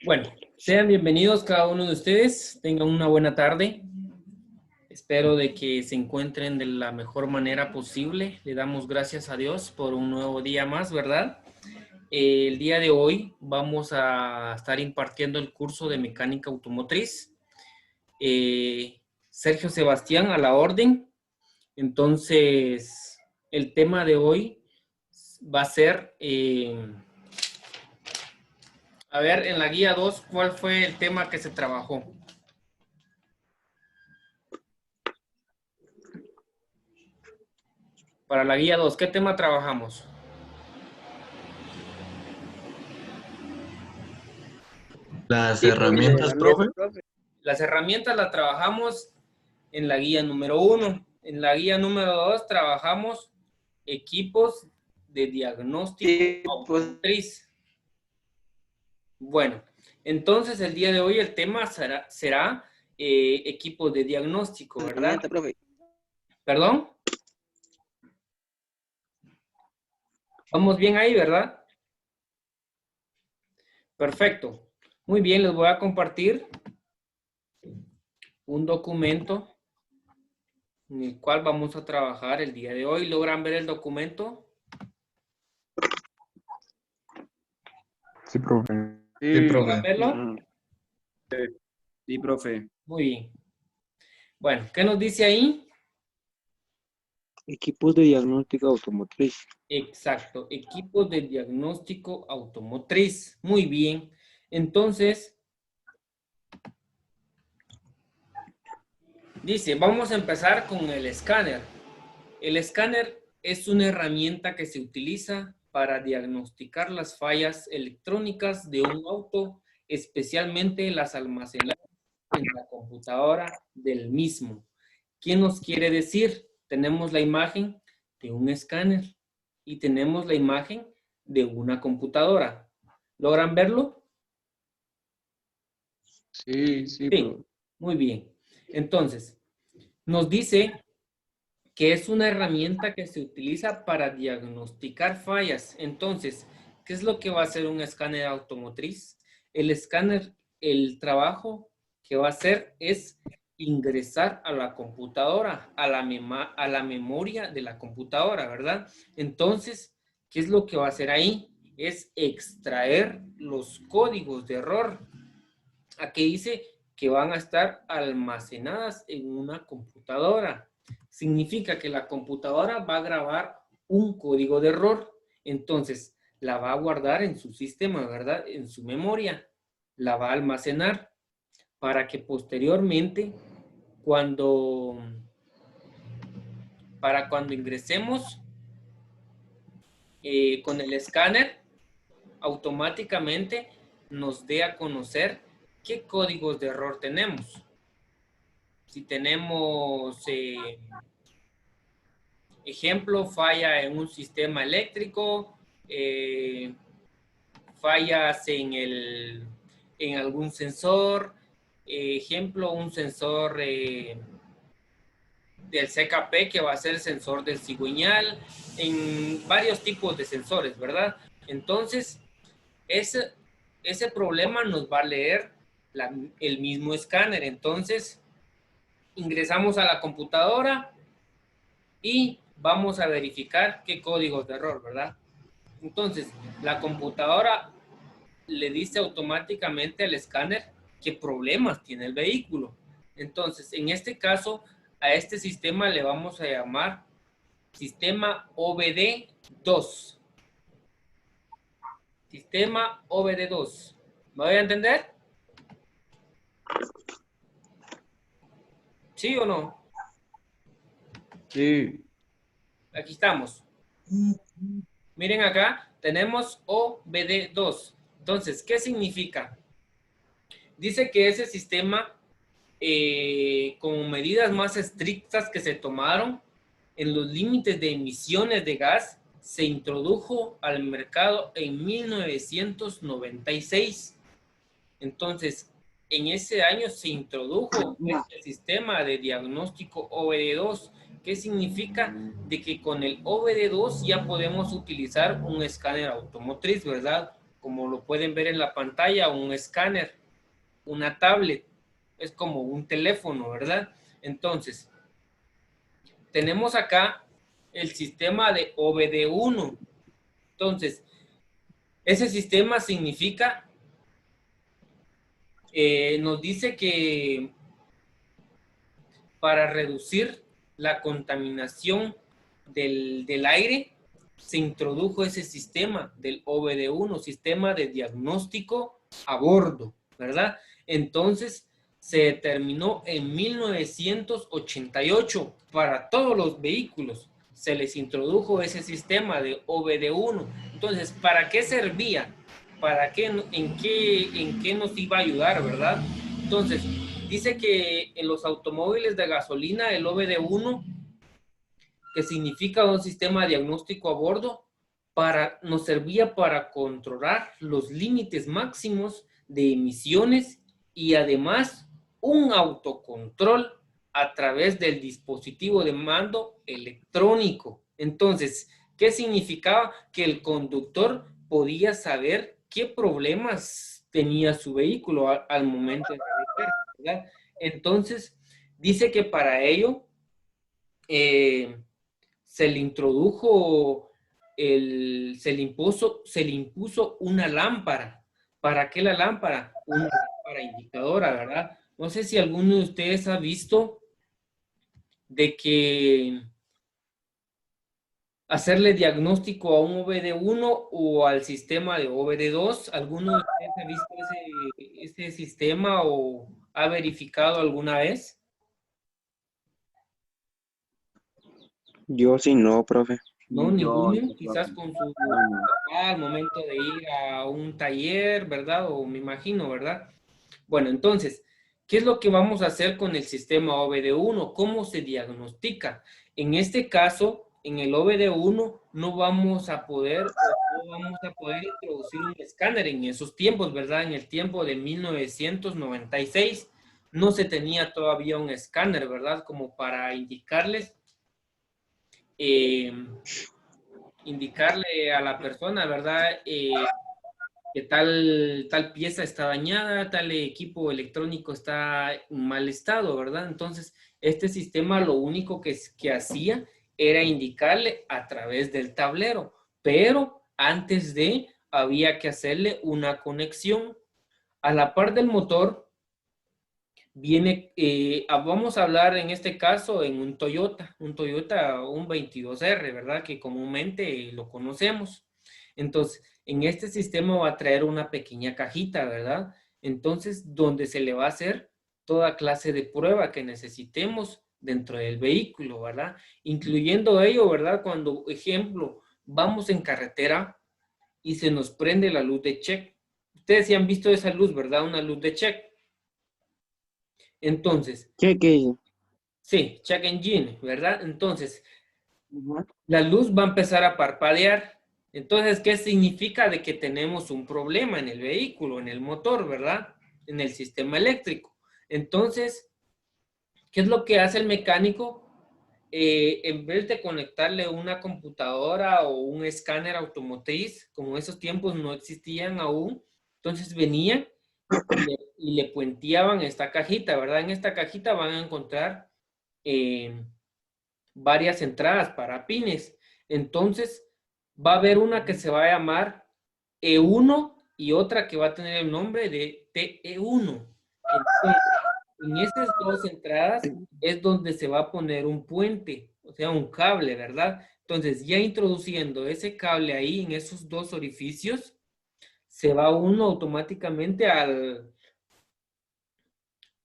Bueno, sean bienvenidos cada uno de ustedes. Tengan una buena tarde. Espero de que se encuentren de la mejor manera posible. Le damos gracias a Dios por un nuevo día más, ¿verdad? El día de hoy vamos a estar impartiendo el curso de mecánica automotriz. Sergio Sebastián a la orden. Entonces, el tema de hoy va a ser... a ver, en la guía 2, ¿cuál fue el tema que se trabajó? Para la guía 2, ¿qué tema trabajamos? Las Sí, profe, las herramientas, profe. herramientas, profe. Las herramientas las trabajamos en la guía número 1. En la guía número 2 trabajamos equipos de diagnóstico Sí, pues, automotriz. Bueno, entonces el día de hoy el tema será equipos de diagnóstico, ¿verdad? herramienta, profe. ¿Perdón? Vamos bien ahí, ¿verdad? Perfecto. Muy bien, les voy a compartir un documento en el cual vamos a trabajar el día de hoy. ¿Logran ver el documento? Sí, profe. Sí, Sí, ¿Logran profe. verlo? Sí, profe. Muy bien. Bueno, ¿qué nos dice ahí? Equipos de diagnóstico automotriz. Exacto, equipos de diagnóstico automotriz. Muy bien. Entonces, dice, vamos a empezar con el escáner. El escáner es una herramienta que se utiliza para diagnosticar las fallas electrónicas de un auto, especialmente las almacenadas en la computadora del mismo. ¿Qué nos quiere decir? Tenemos la imagen de un escáner y tenemos la imagen de una computadora. ¿Logran verlo? Sí, sí, Sí, profe. muy bien. Entonces, nos dice que es una herramienta que se utiliza para diagnosticar fallas. Entonces, ¿qué es lo que va a hacer un escáner automotriz? El escáner, el trabajo que va a hacer es ingresar a la computadora, a la memoria de la computadora, ¿verdad? Entonces, ¿qué es lo que va a hacer ahí? Es extraer los códigos de error. Aquí dice que van a estar almacenadas en una computadora. Significa que la computadora va a grabar un código de error. Entonces, la va a guardar en su sistema, ¿verdad? En su memoria. La va a almacenar para que posteriormente, cuando, para cuando ingresemos con el escáner, automáticamente nos dé a conocer qué códigos de error tenemos. Si tenemos, ejemplo, falla en un sistema eléctrico, fallas en algún sensor, ejemplo, un sensor del CKP que va a ser el sensor del cigüeñal, en varios tipos de sensores, ¿verdad? Entonces, ese problema nos va a leer el mismo escáner. Entonces, ingresamos a la computadora y vamos a verificar qué códigos de error, ¿verdad? Entonces, la computadora le dice automáticamente al escáner qué problemas tiene el vehículo. Entonces, en este caso, a este sistema le vamos a llamar sistema OBD2. Sistema OBD2. ¿Me voy a entender? ¿Sí o no? Sí. Aquí estamos. Miren acá, tenemos OBD2. Entonces, ¿qué significa? Dice que ese sistema, con medidas más estrictas que se tomaron en los límites de emisiones de gas, se introdujo al mercado en 1996. Entonces, en ese año se introdujo este sistema de diagnóstico OBD2. ¿Qué significa? De que con el OBD2 ya podemos utilizar un escáner automotriz, ¿verdad? como lo pueden ver en la pantalla, un escáner, una tablet, es como un teléfono, ¿verdad? Entonces, tenemos acá el sistema de OBD1. Entonces, ese sistema significa, nos dice que para reducir la contaminación del aire, se introdujo ese sistema del OBD1, sistema de diagnóstico a bordo, ¿verdad? Entonces, se determinó en 1988 para todos los vehículos. Se les introdujo ese sistema de OBD1. Entonces, ¿para qué servía? ¿Para qué, en qué nos iba a ayudar, verdad? Entonces, dice que en los automóviles de gasolina, el OBD1, que significa un sistema de diagnóstico a bordo, nos servía para controlar los límites máximos de emisiones y además un autocontrol a través del dispositivo de mando electrónico. Entonces, ¿qué significaba? Que el conductor podía saber qué problemas tenía su vehículo al momento de manejar, ¿verdad? Entonces, dice que para ello se le introdujo, se le impuso una lámpara. ¿Para qué la lámpara? Una lámpara indicadora, ¿verdad? No sé si alguno de ustedes ha visto de que hacerle diagnóstico a un OBD1 o al sistema de OBD2. ¿Alguno de ustedes ha visto ese sistema o ha verificado alguna vez? Yo sí no, profe. No, Yo, ninguno, quizás profe. con su No, no. papá al momento de ir a un taller, ¿verdad? O me imagino, ¿verdad? Bueno, entonces, ¿qué es lo que vamos a hacer con el sistema OBD1? ¿Cómo se diagnostica? En este caso, en el OBD1 no vamos a poder introducir un escáner en esos tiempos, ¿verdad? En el tiempo de 1996 no se tenía todavía un escáner, ¿verdad? Como para indicarle a la persona, ¿verdad? Que tal pieza está dañada, tal equipo electrónico está en mal estado, ¿verdad? Entonces, este sistema lo único que hacía era indicarle a través del tablero, pero antes de había que hacerle una conexión. A la par del motor viene, vamos a hablar en este caso en un Toyota, un 22R, ¿verdad? Que comúnmente lo conocemos. Entonces, en este sistema va a traer una pequeña cajita, ¿verdad? Entonces, donde se le va a hacer toda clase de prueba que necesitemos dentro del vehículo, ¿verdad? Incluyendo ello, ¿verdad? Cuando, ejemplo, vamos en carretera y se nos prende la luz de check. Ustedes sí han visto esa luz, ¿verdad? Una luz de check. Entonces, ¿Qué? sí, check engine, ¿verdad? Entonces, Ajá. la luz va a empezar a parpadear. Entonces, ¿qué significa? De que tenemos un problema en el vehículo, en el motor, ¿verdad? En el sistema eléctrico. Entonces, ¿qué es lo que hace el mecánico? En vez de conectarle una computadora o un escáner automotriz, como esos tiempos no existían aún, entonces venían y le puenteaban esta cajita, ¿verdad? En esta cajita van a encontrar varias entradas para pines. Entonces, va a haber una que se va a llamar E1 y otra que va a tener el nombre de TE1. Entonces, en esas dos entradas es donde se va a poner un puente, o sea, un cable, ¿verdad? Entonces, ya introduciendo ese cable ahí en esos dos orificios, se va uno automáticamente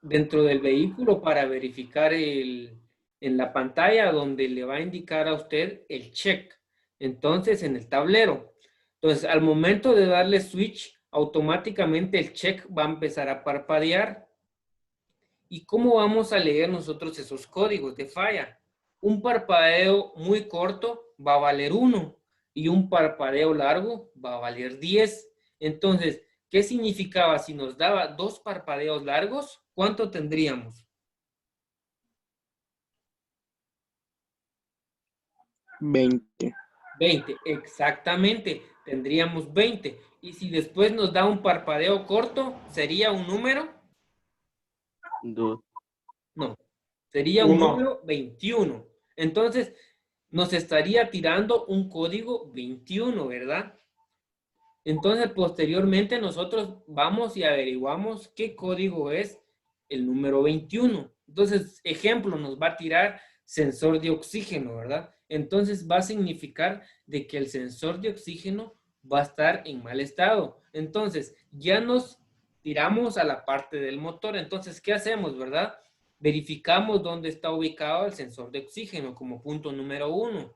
dentro del vehículo para verificar en la pantalla donde le va a indicar a usted el check. Entonces, en el tablero. Entonces, al momento de darle switch, automáticamente el check va a empezar a parpadear. ¿Y cómo vamos a leer nosotros esos códigos de falla? Un parpadeo muy corto va a valer 1 y un parpadeo largo va a valer 10. Entonces, ¿qué significaba? Si nos daba 2 parpadeos largos, ¿cuánto tendríamos? 20. 20, exactamente, tendríamos 20. Y si después nos da un parpadeo corto, ¿sería un número? 2. No, sería un 1. número 21. Entonces, nos estaría tirando un código 21, ¿verdad? Entonces, posteriormente nosotros vamos y averiguamos qué código es el número 21. Entonces, ejemplo, nos va a tirar sensor de oxígeno, ¿verdad? Entonces va a significar de que el sensor de oxígeno va a estar en mal estado. Entonces, ya nos tiramos a la parte del motor. Entonces, ¿qué hacemos, verdad? Verificamos dónde está ubicado el sensor de oxígeno como punto número 1.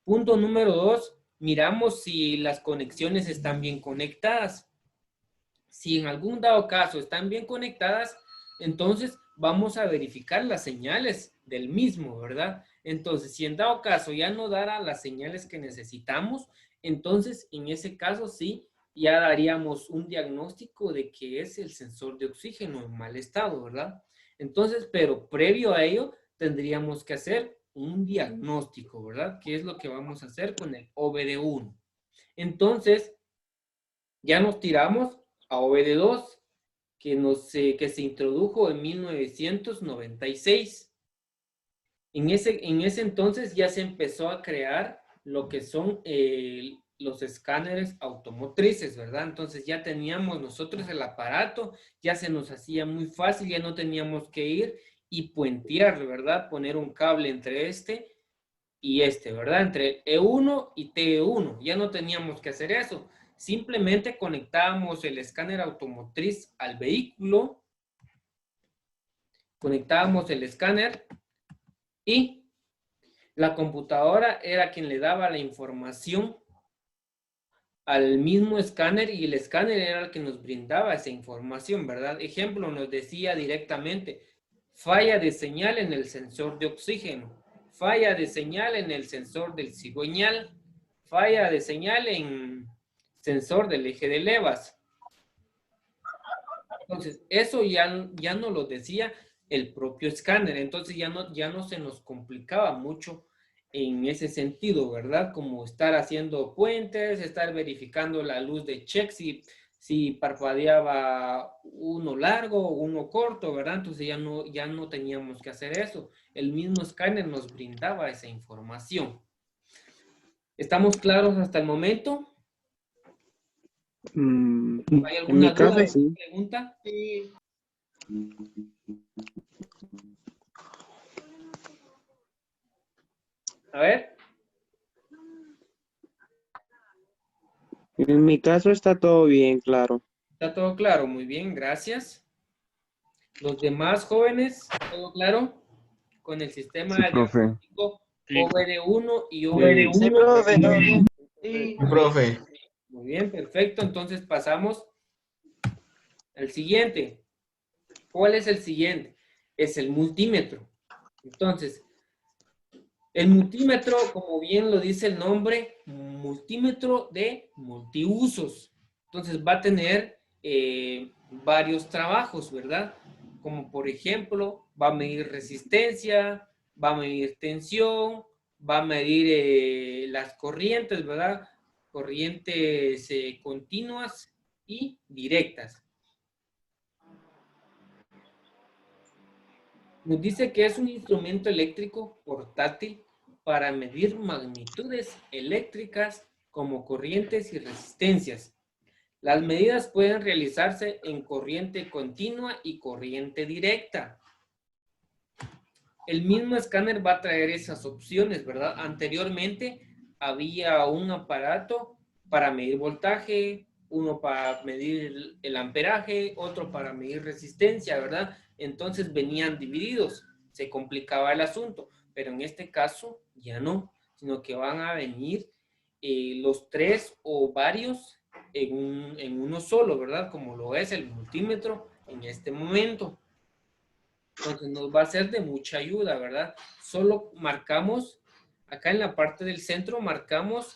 Punto número 2, miramos si las conexiones están bien conectadas. Si en algún dado caso están bien conectadas, entonces vamos a verificar las señales del mismo, ¿verdad? Entonces, si en dado caso ya no dará las señales que necesitamos, entonces en ese caso sí, ya daríamos un diagnóstico de que es el sensor de oxígeno en mal estado, ¿verdad? Entonces, pero previo a ello, tendríamos que hacer un diagnóstico, ¿verdad? ¿Qué es lo que vamos a hacer con el OBD1? Entonces, ya nos tiramos a OBD2, que se introdujo en 1996. En ese entonces ya se empezó a crear lo que son los escáneres automotrices, ¿verdad? Entonces ya teníamos nosotros el aparato, ya se nos hacía muy fácil, ya no teníamos que ir y puentear, ¿verdad? Poner un cable entre este y este, ¿verdad? Entre E1 y TE1. Ya no teníamos que hacer eso. Simplemente conectábamos el escáner automotriz al vehículo, conectábamos el escáner y la computadora era quien le daba la información al mismo escáner y el escáner era el que nos brindaba esa información, ¿verdad? Ejemplo, nos decía directamente, falla de señal en el sensor de oxígeno, falla de señal en el sensor del cigüeñal, falla de señal en sensor del eje de levas. Entonces, eso ya no lo decía el propio escáner, entonces ya no se nos complicaba mucho en ese sentido, ¿verdad? Como estar haciendo puentes, estar verificando la luz de check, si parpadeaba uno largo o uno corto, ¿verdad? Entonces ya no teníamos que hacer eso. El mismo escáner nos brindaba esa información. ¿Estamos claros hasta el momento? ¿Hay En alguna mi caso, duda, sí. pregunta? Sí. A ver. En mi caso está todo bien, claro. ¿Está todo claro? Muy bien, gracias. Los demás jóvenes, ¿todo claro? Con el sistema Sí, de profe. diagnóstico OBD1 y Sí, OBD2. profe. Sí, profe. Muy bien, perfecto. Entonces pasamos al siguiente. ¿Cuál es el siguiente? Es el multímetro. Entonces, el multímetro, como bien lo dice el nombre, multímetro de multiusos. Entonces va a tener varios trabajos, ¿verdad? Como por ejemplo, va a medir resistencia, va a medir tensión, va a medir las corrientes, ¿verdad? Corrientes continuas y directas. Nos dice que es un instrumento eléctrico portátil para medir magnitudes eléctricas como corrientes y resistencias. Las medidas pueden realizarse en corriente continua y corriente directa. El mismo escáner va a traer esas opciones, ¿verdad? Anteriormente había un aparato para medir voltaje, uno para medir el amperaje, otro para medir resistencia, ¿verdad? Entonces venían divididos, se complicaba el asunto, pero en este caso ya no, sino que van a venir los tres o varios en uno solo, ¿verdad? Como lo es el multímetro en este momento. Entonces nos va a ser de mucha ayuda, ¿verdad? Solo marcamos, acá en la parte del centro, marcamos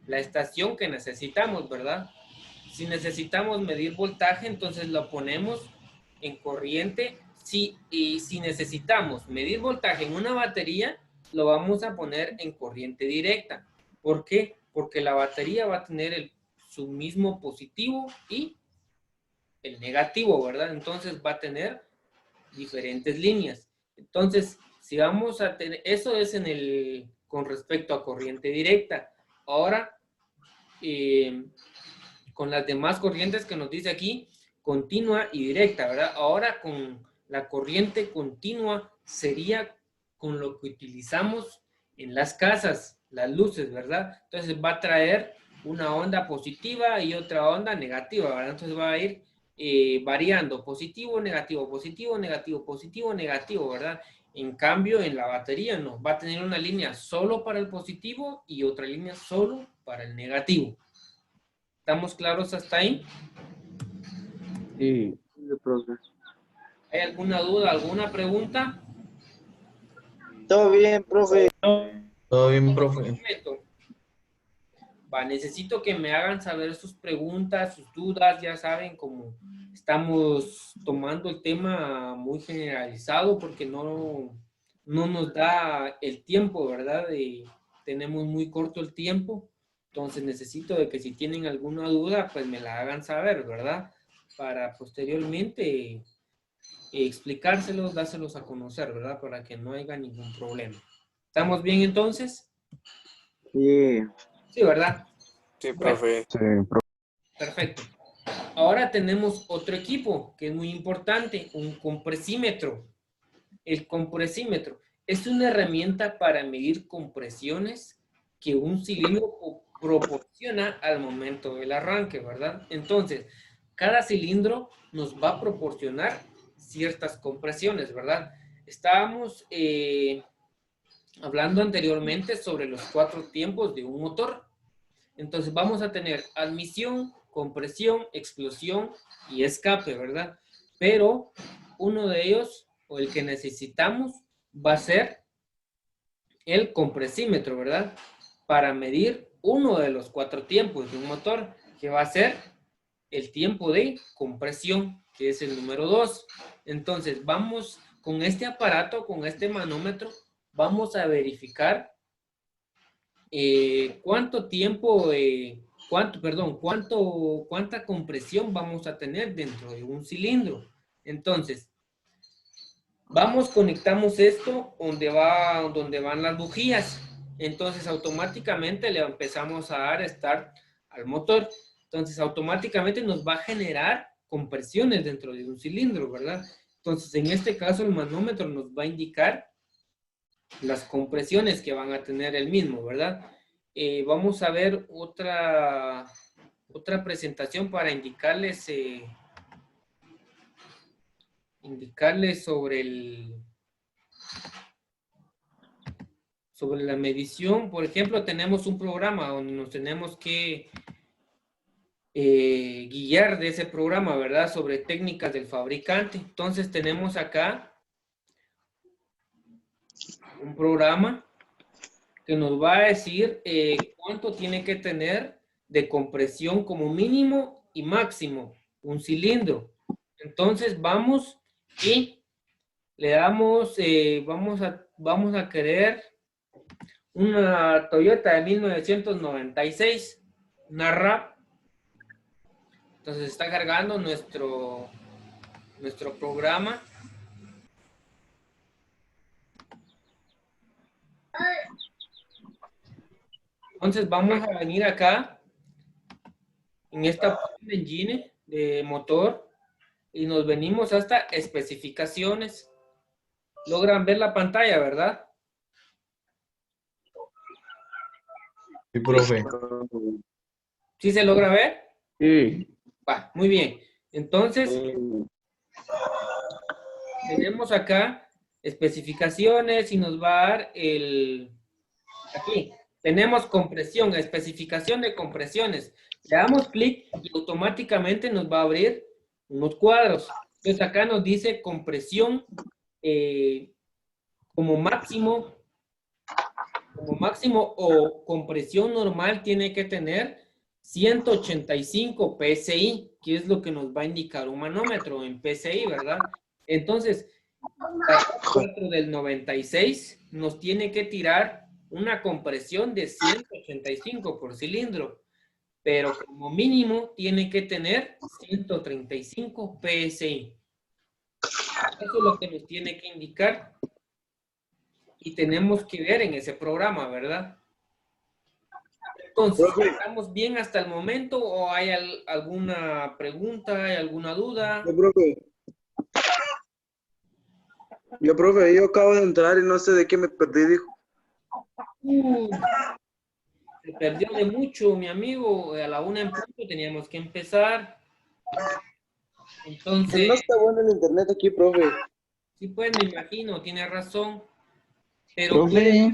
la estación que necesitamos, ¿verdad? Si necesitamos medir voltaje, entonces lo ponemos en corriente. Y si necesitamos medir voltaje en una batería, lo vamos a poner en corriente directa. ¿Por qué? Porque la batería va a tener su mismo positivo y el negativo, ¿verdad? Entonces va a tener diferentes líneas. Entonces, si vamos a tener, eso es con respecto a corriente directa. Ahora, con las demás corrientes que nos dice aquí, continua y directa, ¿verdad? Ahora con la corriente continua sería con lo que utilizamos en las casas, las luces, ¿verdad? Entonces va a traer una onda positiva y otra onda negativa, ¿verdad? Entonces va a ir variando, positivo, negativo, positivo, negativo, positivo, negativo, ¿verdad? En cambio, en la batería no, va a tener una línea solo para el positivo y otra línea solo para el negativo. ¿Estamos claros hasta ahí? Sí, profe. ¿Hay alguna duda, alguna pregunta? Todo bien, profe. Todo bien, profe. Perfecto. Necesito que me hagan saber sus preguntas, sus dudas. Ya saben, como estamos tomando el tema muy generalizado porque no nos da el tiempo, ¿verdad? Tenemos muy corto el tiempo. Entonces necesito de que si tienen alguna duda, pues me la hagan saber, ¿verdad? Para posteriormente explicárselos, dárselos a conocer, ¿verdad? Para que no haya ningún problema. ¿Estamos bien entonces? Sí. Sí, ¿verdad? Sí, Bueno, profe. Sí, profe. perfecto. Ahora tenemos otro equipo que es muy importante, un compresímetro. El compresímetro es una herramienta para medir compresiones que un cilindro proporciona al momento del arranque, ¿verdad? Entonces, cada cilindro nos va a proporcionar ciertas compresiones, ¿verdad? Estábamos hablando anteriormente sobre los 4 tiempos de un motor. Entonces vamos a tener admisión, compresión, explosión y escape, ¿verdad? Pero uno de ellos, o el que necesitamos, va a ser el compresímetro, ¿verdad? Para medir uno de los 4 tiempos de un motor, que va a ser el tiempo de compresión, que es el número 2. Entonces vamos con este aparato, con este manómetro, vamos a verificar cuánto tiempo, cuánta compresión vamos a tener dentro de un cilindro. Entonces, conectamos esto donde van las bujías. Entonces, automáticamente le empezamos a dar start al motor. Entonces, automáticamente nos va a generar compresiones dentro de un cilindro, ¿verdad? Entonces, en este caso, el manómetro nos va a indicar las compresiones que van a tener el mismo, ¿verdad? Vamos a ver otra presentación para indicarles sobre la medición. Por ejemplo, tenemos un programa donde nos tenemos que guiar de ese programa, ¿verdad? Sobre técnicas del fabricante. Entonces tenemos acá un programa que nos va a decir cuánto tiene que tener de compresión como mínimo y máximo un cilindro. Entonces vamos y le damos, vamos a querer una Toyota de 1996, una RAV. Entonces está cargando nuestro programa. Entonces vamos a venir acá en esta página engine de motor y nos venimos hasta especificaciones. Logran ver la pantalla, ¿verdad? Sí, profe. ¿Sí se logra ver? Sí. Va, muy bien. Entonces, tenemos acá especificaciones y nos va a dar aquí, tenemos compresión, especificación de compresiones. Le damos clic y automáticamente nos va a abrir unos cuadros. Entonces acá nos dice compresión como máximo o compresión normal tiene que tener 185 PSI, que es lo que nos va a indicar un manómetro en PSI, ¿verdad? Entonces, 4 del 96 nos tiene que tirar una compresión de 185 por cilindro, pero como mínimo tiene que tener 135 PSI. Eso es lo que nos tiene que indicar y tenemos que ver en ese programa, ¿verdad? Entonces, ¿estamos bien hasta el momento o hay alguna pregunta, hay alguna duda? Profe, yo acabo de entrar y no sé de qué me perdí, dijo. Se perdió de mucho, mi amigo. A la 1 en punto teníamos que empezar. Entonces... No está bueno el internet aquí, profe. Sí, pues me imagino, tiene razón. Pero Profe.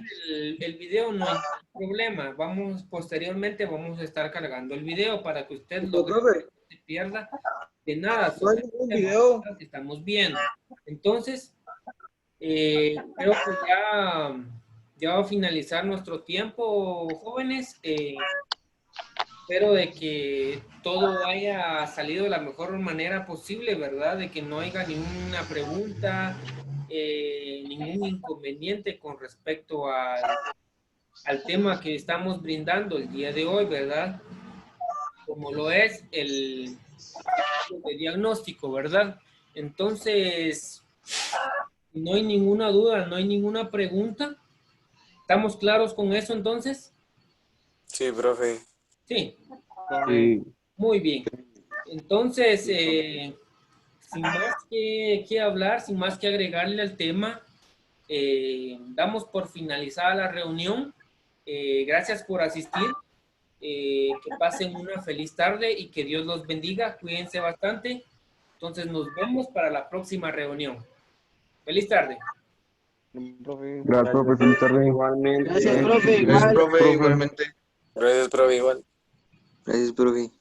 el video no hay problema. Posteriormente vamos a estar cargando el video para que usted lo Profe, no se pierda de nada. no hay ningún video. Estamos bien. Entonces, creo que ya va a finalizar nuestro tiempo, jóvenes. Espero de que todo haya salido de la mejor manera posible, ¿verdad? De que no haya ninguna pregunta, ningún inconveniente con respecto al tema que estamos brindando el día de hoy, ¿verdad? Como lo es el diagnóstico, ¿verdad? Entonces, no hay ninguna duda, no hay ninguna pregunta. ¿Estamos claros con eso entonces? Sí, profe. Sí. Sí. Muy bien. Entonces, sin más que hablar, sin más que agregarle al tema, damos por finalizada la reunión. Gracias por asistir. Que pasen una feliz tarde y que Dios los bendiga. Cuídense bastante. Entonces, nos vemos para la próxima reunión. Feliz tarde. Gracias, profe. Feliz tarde. Igualmente. Gracias, profe. Gracias, Igual. profe, igualmente. Gracias, profe, igual. Gracias, profe.